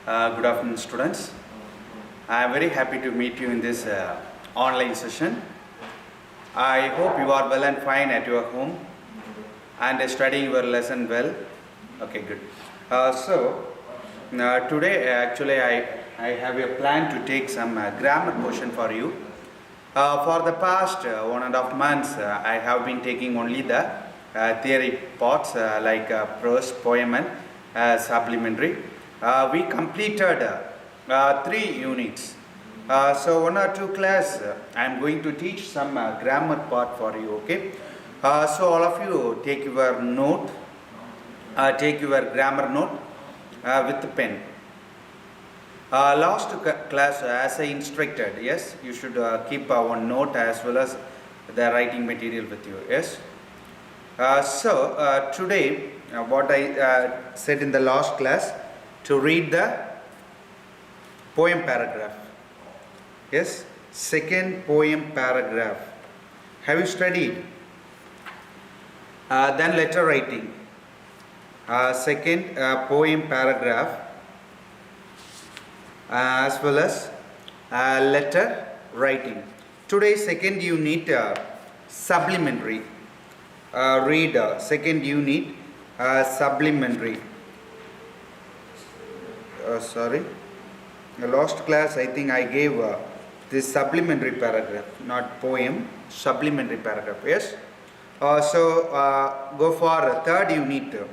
Good afternoon, students. I am very happy to meet you in this online session. I hope you are well and fine at your home and studying your lesson well. Okay, good. Today actually I have a plan to take some grammar portion for you. For the past 1.5 months, I have been taking only the theory parts like prose, poem and supplementary. We completed 3 units. So 1 or 2 class I am going to teach some grammar part for you, okay? So all of you take your note, take your grammar note with the pen. Last class as I instructed, yes, you should keep one note as well as the writing material with you, yes. Today what I said in the last class, to read the poem paragraph, yes, second poem paragraph. Have you studied? Then letter writing, second poem paragraph as well as letter writing. Today second unit supplementary. Read second unit supplementary. Sorry, the last class I think I gave this supplementary paragraph, not poem, supplementary paragraph, yes. Go for third unit.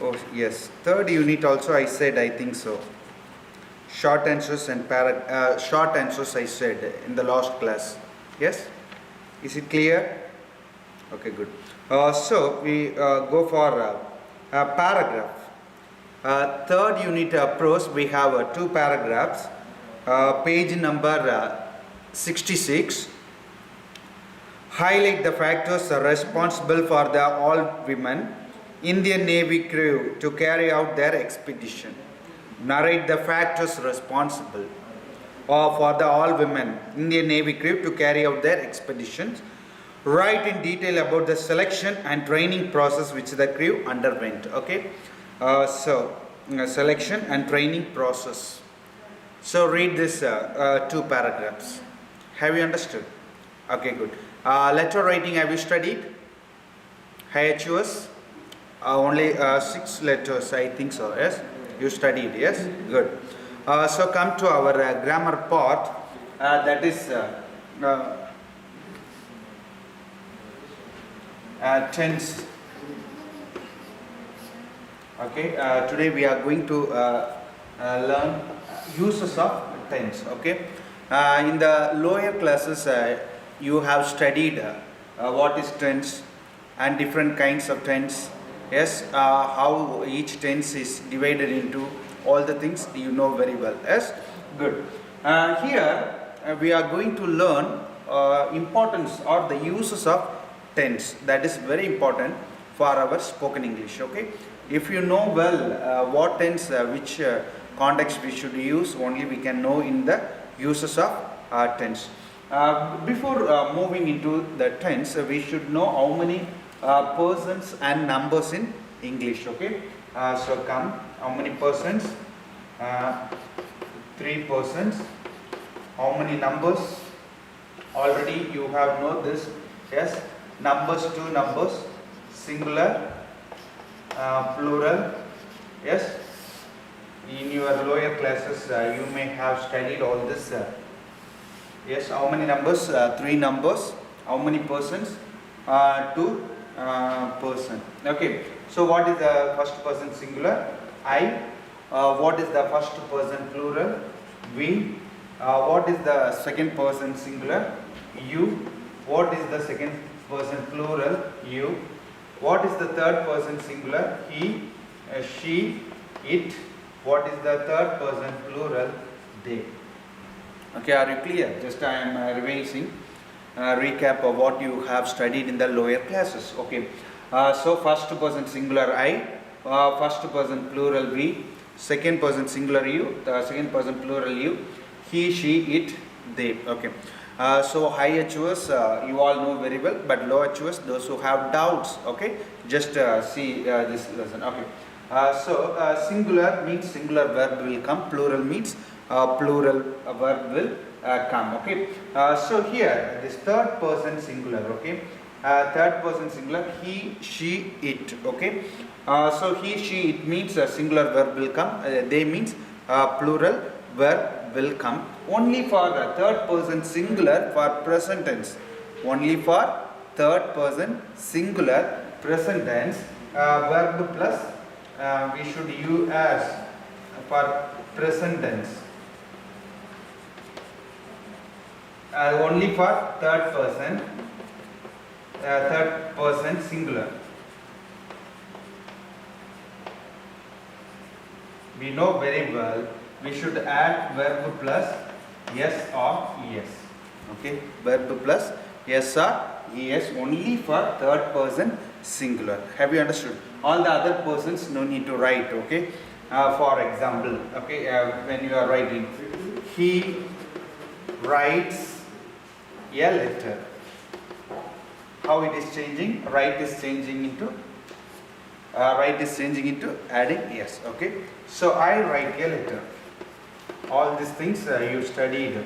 Oh yes, third unit also I said, I think so. Short answers and short answers I said in the last class, yes. Is it clear? Okay, good. We go for paragraph. Third unit prose, we have 2 paragraphs. Page number 66. Highlight the factors responsible for the all women Indian Navy crew to carry out their expedition. Narrate the factors responsible for the all women Indian Navy crew to carry out their expeditions. Write in detail about the selection and training process which the crew underwent. Okay. Selection and training process. So read this 2 paragraphs. Have you understood? Okay, good. Letter writing, have you studied? HUS? Only 6 letters, I think so. Yes, you studied. Yes, good. So come to our grammar part. That is tense. Okay, today we are going to learn uses of tense. Okay, in the lower classes you have studied what is tense and different kinds of tense. Yes, how each tense is divided into, all the things you know very well. Yes, good. Here we are going to learn importance or the uses of tense. That is very important for our spoken English. Okay. If you know well what tense, which context we should use, only we can know in the uses of tense. Before moving into the tense, we should know how many persons and numbers in English. Okay. Come, how many persons? 3 persons. How many numbers? Already you have know this. Yes. Numbers, 2 numbers. Singular. Plural, yes. In your lower classes you may have studied all this. Yes, how many numbers? 3 numbers. How many persons? 2 person. Okay, so what is the first person singular? I. What is the first person plural? We. What is the second person singular? You. What is the second person plural? You. What is the third person singular? He, she, it. What is the third person plural? They. Okay, are you clear? Just I am revising, recap of what you have studied in the lower classes. Okay. So first person singular I, first person plural we, second person singular you, the second person plural you, he, she, it, they. Okay. So high HUS you all know very well, but low HUS, those who have doubts, okay, just see this lesson. Okay. Singular means singular verb will come, plural means plural verb will come. Okay. So here this third person singular. Okay. Third person singular, he, she, it. Okay. So he, she, it means a singular verb will come. They means plural verb will come. Only for the third person singular for present tense. Only for third person singular present tense verb plus we should use as for present tense. Only for third person singular. We know very well we should add verb plus yes or es. Okay, verb plus yes or es only for third person singular. Have you understood? All the other persons no need to write. Okay. For example, okay, when you are writing, he writes a letter. How it is changing? Write is changing into adding yes. Okay. So I write a letter. All these things you studied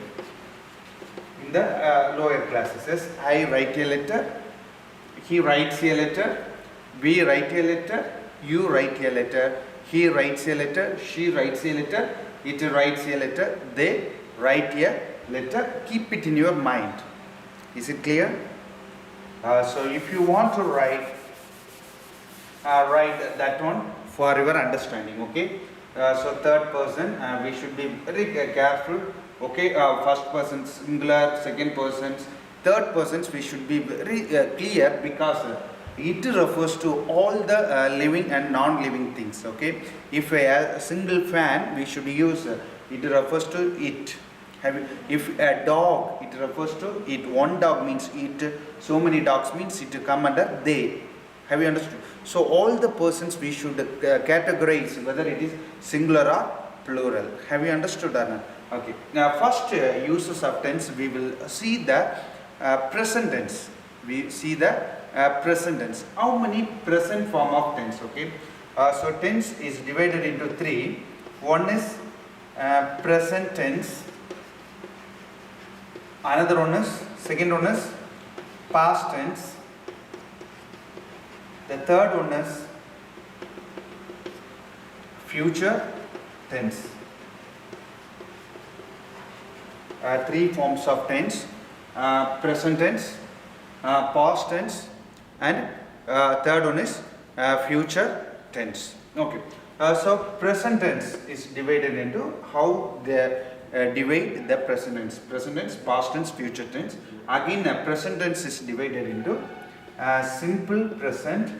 in the lower classes. Yes, I write a letter. He writes a letter. We write a letter. You write a letter. He writes a letter. She writes a letter. It writes a letter. They write a letter. Keep it in your mind. Is it clear? So if you want to write that one for your understanding. Okay. So third person, we should be very careful. Okay. First person singular, second persons, third persons we should be very clear because it refers to all the living and non-living things. Okay. If a single fan, we should use it refers to it. If a dog, it refers to it. One dog means it. So many dogs means it come under they. Have you understood? So all the persons we should categorize whether it is singular or plural. Have you understood, Anna? Okay. Now first uses of tense we will see the present tense. We see the present tense. How many present form of tense? Okay. So tense is divided into three. One is present tense. Another one is, second one is past tense. The third one is future tense. Three forms of tense: present tense, past tense, and third one is future tense. Okay. So present tense is divided into how they divide the present tense, past tense, future tense. Again, present tense is divided into simple present.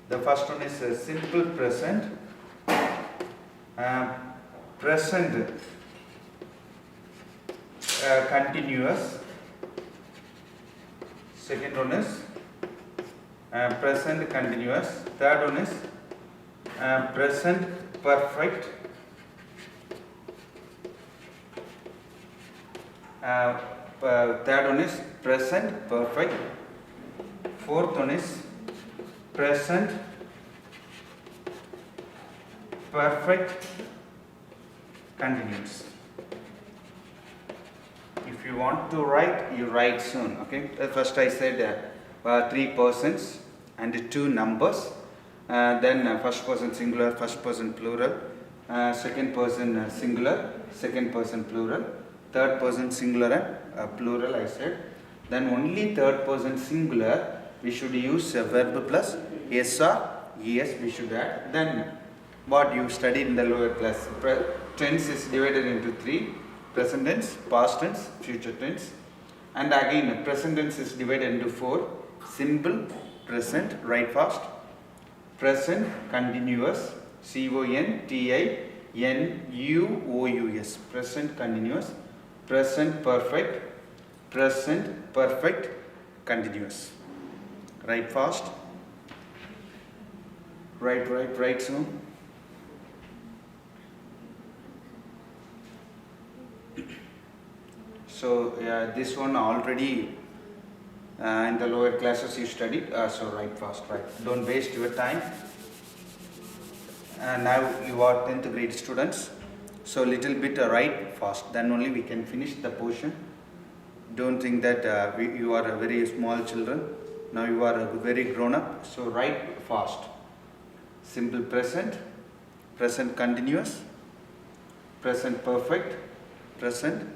The first one is simple present, present continuous. Second one is present continuous. Third one is present perfect. Third one is present perfect. Fourth one is present perfect continuous. If you want to write, you write soon. Okay. First I said three persons and two numbers. Then first person singular, first person plural, second person singular, second person plural, third person singular and plural I said. Then only third person singular we should use a verb plus yes or es we should add. Then what you studied in the lower class, tense is divided into three: present tense, past tense, future tense. And again present tense is divided into four: simple, present, write fast, present continuous, CONTINUOUS, present continuous, present perfect, present perfect continuous. Write fast, write soon. So this one already in the lower classes you studied, so write fast, right? Don't waste your time. now you are 10th grade students, so little bit write fast, then only we can finish the portion. Don't think that you are a very small children, now you are a very grown up, so write fast. Simple present, present continuous, present perfect, present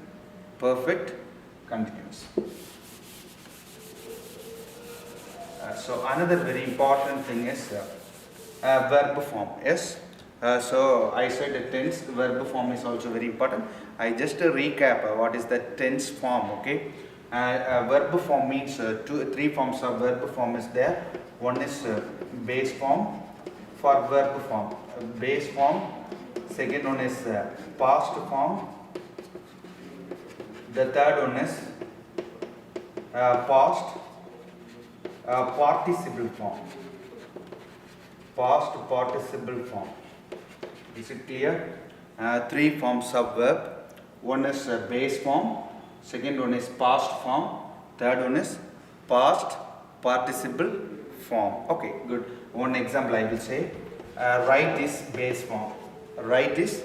perfect continuous. So another very important thing is verb form. Yes. So I said the tense verb form is also very important. I just recap what is the tense form. Okay. Verb form means three forms of verb form is there. One is base form for verb form. Base form. Second one is past form. The third one is past participle form. Past participle form. Is it clear? Three forms of verb. One is base form. Second one is past form. Third one is past participle form. Okay, good. One example I will say. Write is base form. Write is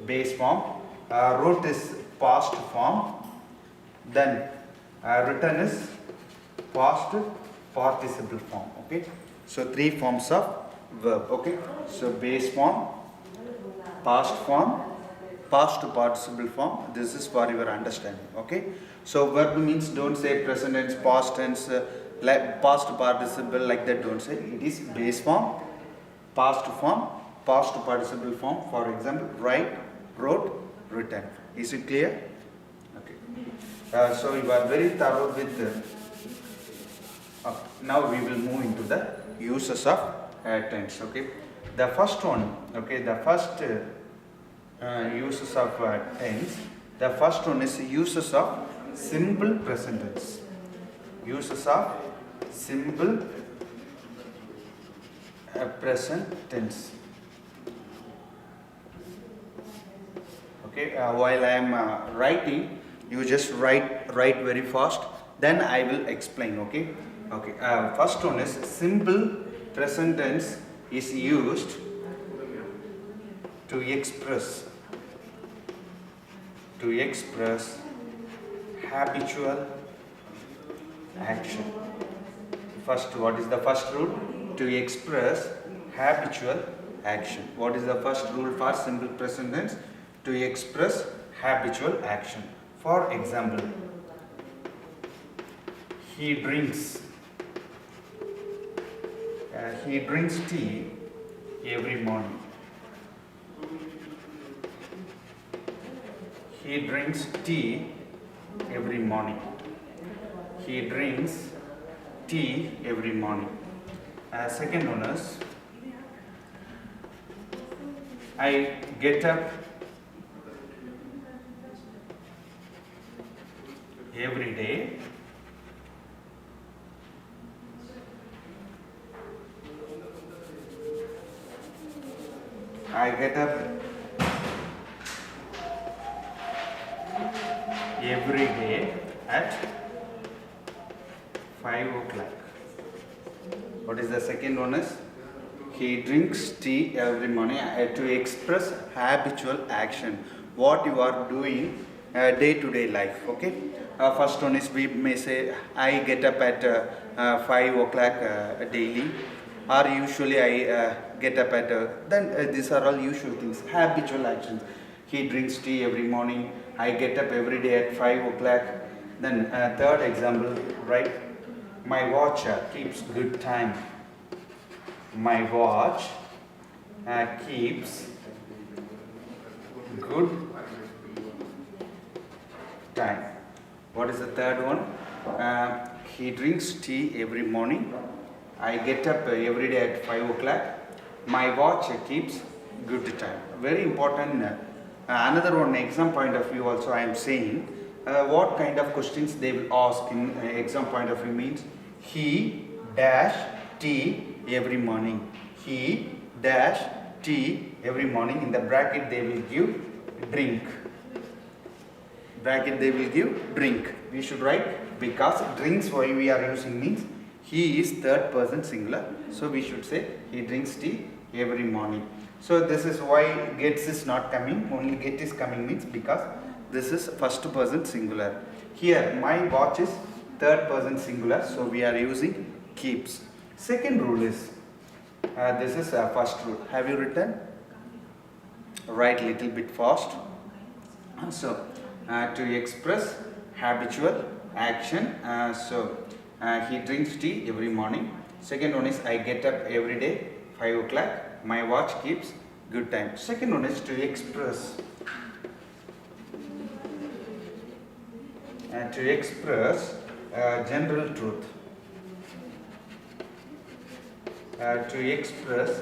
base form. Wrote is past form. Then written is past participle form. Okay. So three forms of verb. Okay. So base form, past form, past participle form. This is for your understanding. Okay. So verb means don't say present tense, past tense, past participle like that. Don't say. It is base form, past form, past participle form. For example, write, wrote, written. Is it clear? Okay. So you are very thorough with. Now we will move into the uses of tense. Okay. The first one. Okay. The first uses of tense. The first one is uses of simple present tense. Uses of simple present tense. Okay. While I am writing, you just write very fast. Then I will explain. Okay. Okay. First one is simple present tense is used to express habitual action. First, what is the first rule? To express habitual action. What is the first rule for simple present tense? To express habitual action. For example, he drinks tea every morning. He drinks tea every morning. He drinks tea every morning. Second one is I get up every day. I get up every day at 5 o'clock. What is the second one is? He drinks tea every morning. To express habitual action. What you are doing day-to-day life. Okay. First one is we may say I get up at 5 o'clock daily. Or usually I get up at then these are all usual things, habitual actions. He drinks tea every morning. I get up every day at 5 o'clock. Then third example, right? My watch keeps good time. My watch keeps good time. What is the third one? He drinks tea every morning. I get up every day at 5 o'clock. My watch keeps good time. Very important. Another one exam point of view also I am saying what kind of questions they will ask in exam point of view means he dash tea every morning. He dash tea every morning. In the bracket they will give drink. Bracket they will give drink. We should write because drinks why we are using means he is third person singular. So we should say he drinks tea every morning. So this is why gets is not coming, only get is coming means because this is first person singular. Here my watch is third person singular, so we are using keeps. Second rule is, this is first rule. Have you written? Write little bit fast. So to express habitual action, he drinks tea every morning. Second one is I get up every day 5 o'clock. My watch keeps good time. Second one is to express general truth. To express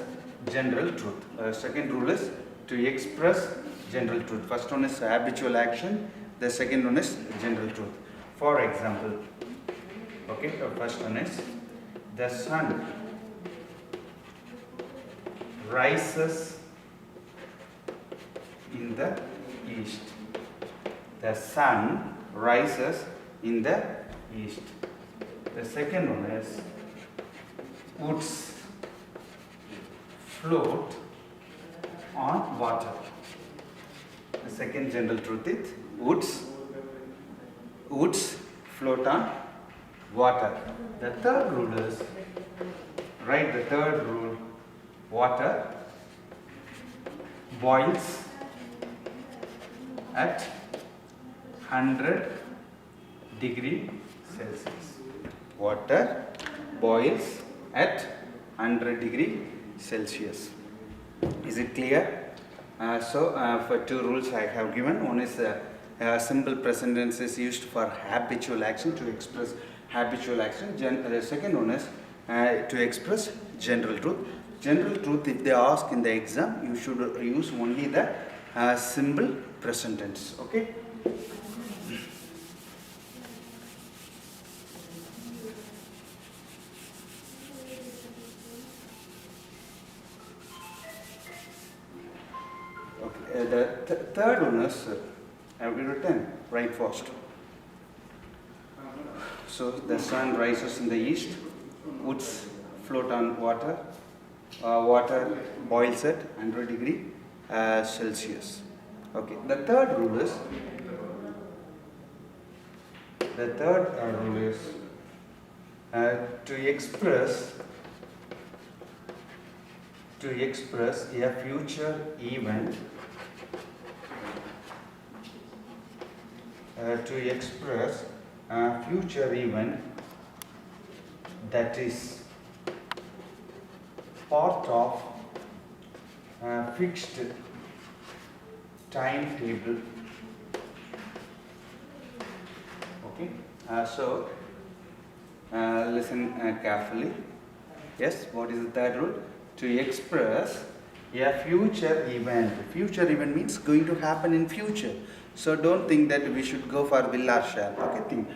general truth. Second rule is to express general truth. First one is habitual action. The second one is general truth. For example, okay, the first one is the sun rises in the east. The sun rises in the east. The second one is woods float on water. The second general truth is woods float on water. The third rule is, write the third rule, water boils at 100 degree Celsius. Water boils at 100 degree Celsius. Is it clear? For two rules I have given. One is simple present tense is used for habitual action, to express habitual action. The second one is to express general truth. General truth, if they ask in the exam, you should use only the simple present tense. Okay? The third one is, have we written? Write fast. So the sun rises in the east, woods float on water, water boils at 100 degree Celsius. Okay. The third rule is, to express a future event. To express a future event that is part of a fixed timetable. Okay, listen carefully. Yes, what is the third rule? To express a future event. Future event means going to happen in future. So don't think that we should go for will or shall. Okay, think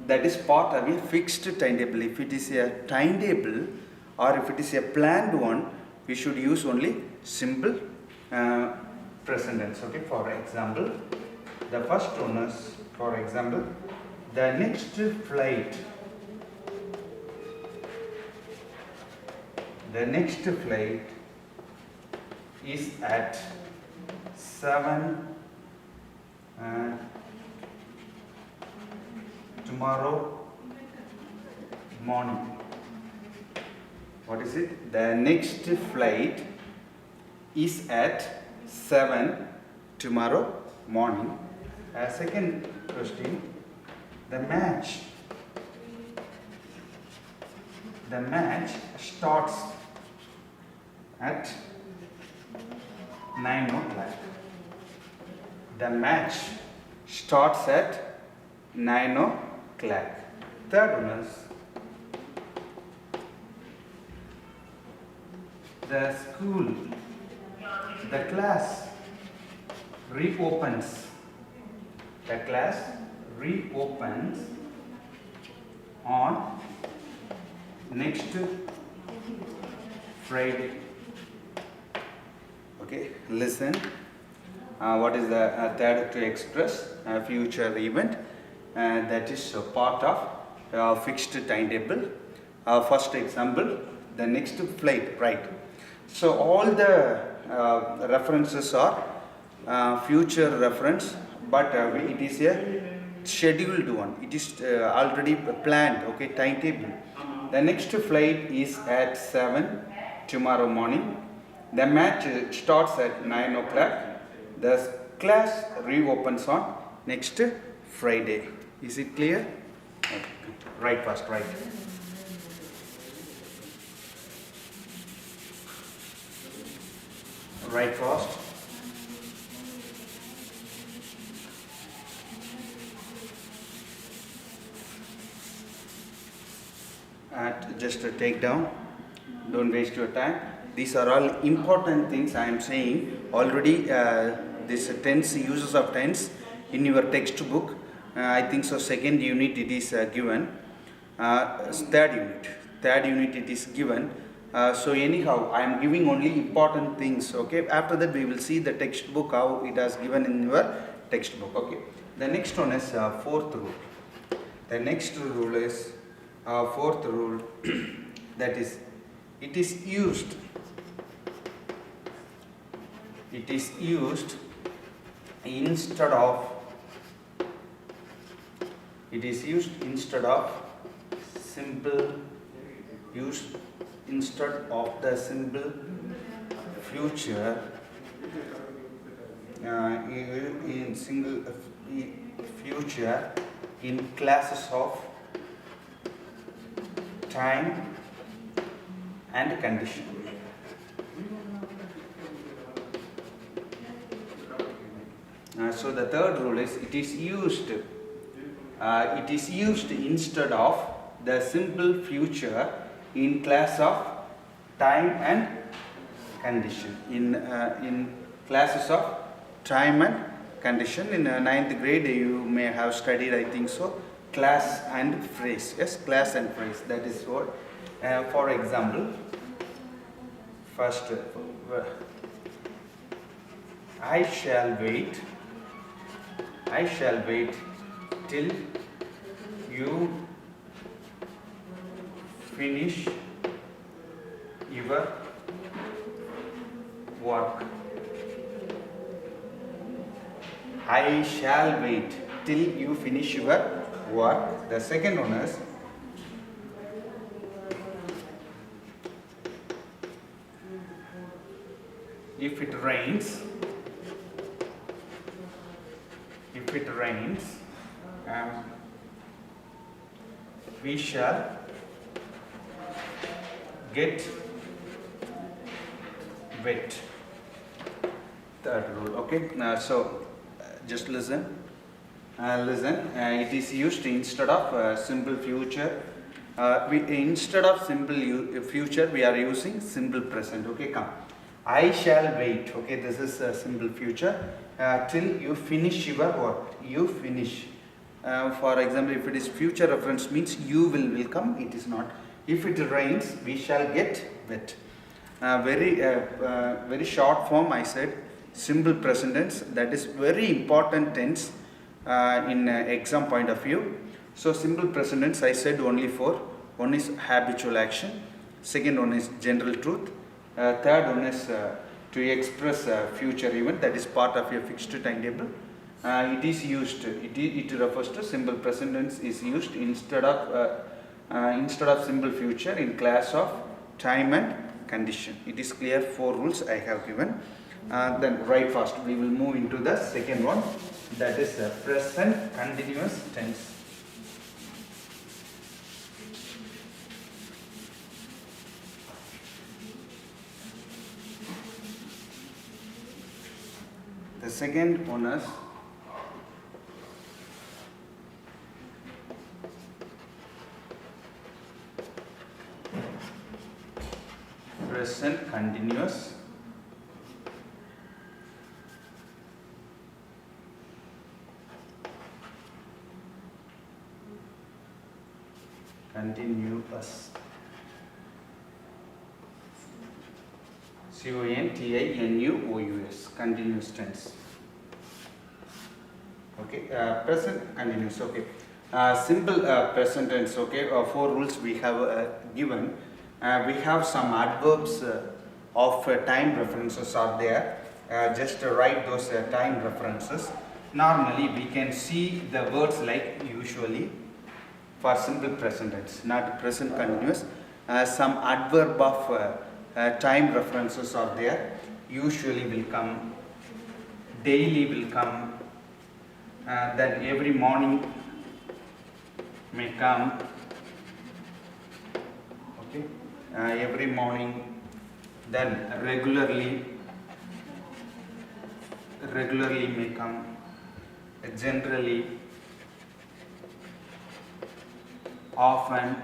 that is part of a fixed timetable. If it is a timetable or if it is a planned one, we should use only simple present tense. Okay, for example, the first one is, for example, the next flight. The next flight is at 7 tomorrow morning. What is it? The next flight is at 7 tomorrow morning. Second question, the match starts at 9 o'clock. The match starts at 9 o'clock. Third one is, the class reopens. The class reopens on next Friday. Okay, listen. What is the third? To express a future event that is part of fixed timetable. First example, the next flight, right? So all the references are future reference, but it is a scheduled one. It is already planned, okay, timetable. The next flight is at 7 tomorrow morning. The match starts at 9 o'clock. The class reopens on next Friday. Is it clear? Okay. Right fast, right. Right fast. And just take down. Don't waste your time. These are all important things I am saying. Already this tense, uses of tense in your textbook. I think so. Second unit it is given. Third unit it is given. So anyhow, I am giving only important things. Okay. After that we will see the textbook how it has given in your textbook. Okay. The next one is fourth rule. The next rule is fourth rule. That is, it is used. It is used instead of. It is used instead of simple. Used instead of the simple future in single future in classes of time and condition. So the third rule is it is used instead of the simple future in class of time and condition. In classes of time and condition, in 9th grade you may have studied, I think so, class and phrase. Yes, class and phrase. That is what. For example, first, I shall wait till you finish your work. I shall wait till you finish your work. The second one is if it rains, we shall get wet. Third rule. Okay. So just listen. It is used instead of simple future. Instead of simple future, we are using simple present. Okay, come. I shall wait. Okay, this is a simple future till you finish your work. You finish. For example, if it is future reference, means you will come. It is not. If it rains, we shall get wet. Very short form. I said simple present tense. That is very important tense in exam point of view. So simple present tense, I said only four. One is habitual action. Second one is general truth. Third one is to express future event. That is part of your fixed timetable. It is used. It refers to simple present tense is used instead of simple future in class of time and condition. It is clear. 4 rules I have given. Then right fast we will move into the second one, that is present continuous tense. The second one is present continuous continuous. CONTINUOUS, continuous tense. Okay, present continuous. Okay, simple present tense. Okay, 4 rules we have given. We have some adverbs of time references are there. Just write those time references. Normally we can see the words like usually for simple present tense, not present continuous. Some adverb of time references are there. Usually will come, daily will come, then every morning may come, okay, every morning, then regularly may come, generally, often,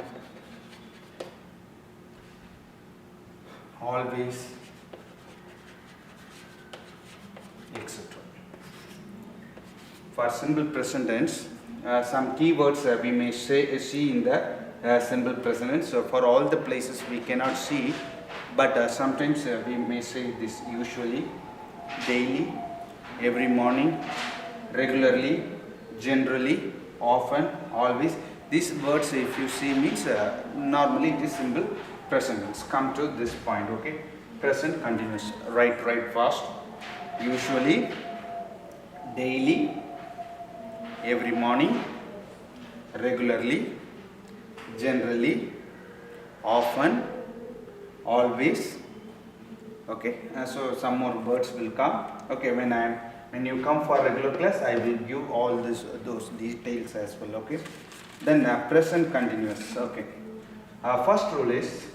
always, etc. For simple present tense, some keywords we may see in the simple present tense. So for all the places we cannot see, but sometimes we may say this: usually, daily, every morning, regularly, generally, often, always. These words, if you see, means normally it is simple present tense. Come to this point, okay? Present continuous. Write fast. Usually, daily, every morning, regularly, generally, often, always. Okay, so some more words will come. Okay, when you come for regular class, I will give all those details as well. Okay, then present continuous. Okay, first rule is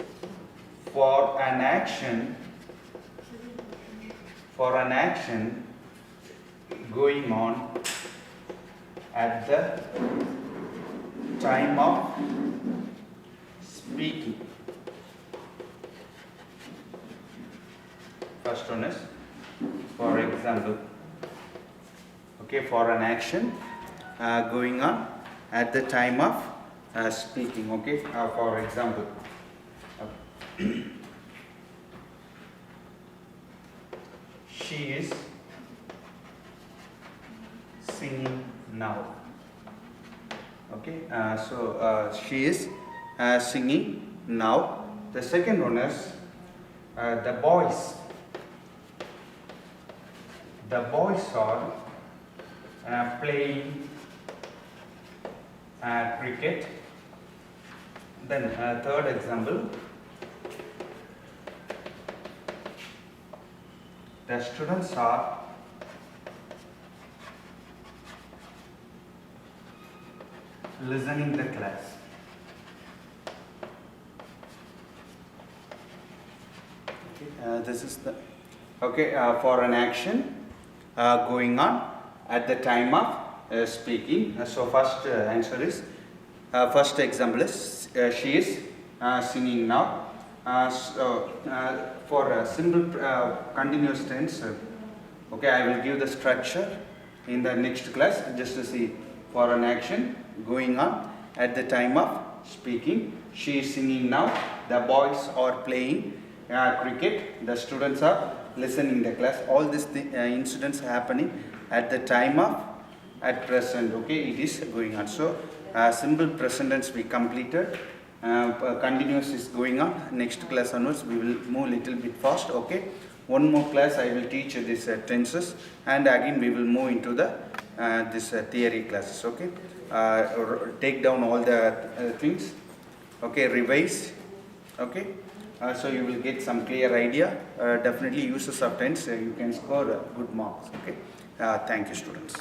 for an action going on at the time of speaking. First one is, for example, okay, for an action going on at the time of speaking. Okay, for example, she is singing now. Okay, so she is singing now. The second one is the boys are playing cricket. Then third example, the students are listening the class. Okay, this is the for an action going on at the time of speaking. So first answer is first example is she is singing now. So for a simple continuous tense, okay, I will give the structure in the next class just to see. For an action going on at the time of speaking, she is singing now. The boys are playing cricket. The students are listening the class. All these incidents happening at the time of at present. Okay, it is going on. So simple present tense we completed. Continuous is going on. Next class onwards we will move little bit fast. Okay, one more class I will teach this tenses, and again we will move into the this theory classes. Okay, take down all the things. Okay, revise. Okay, so you will get some clear idea. Definitely uses of tense, you can score good marks. Okay, thank you, students.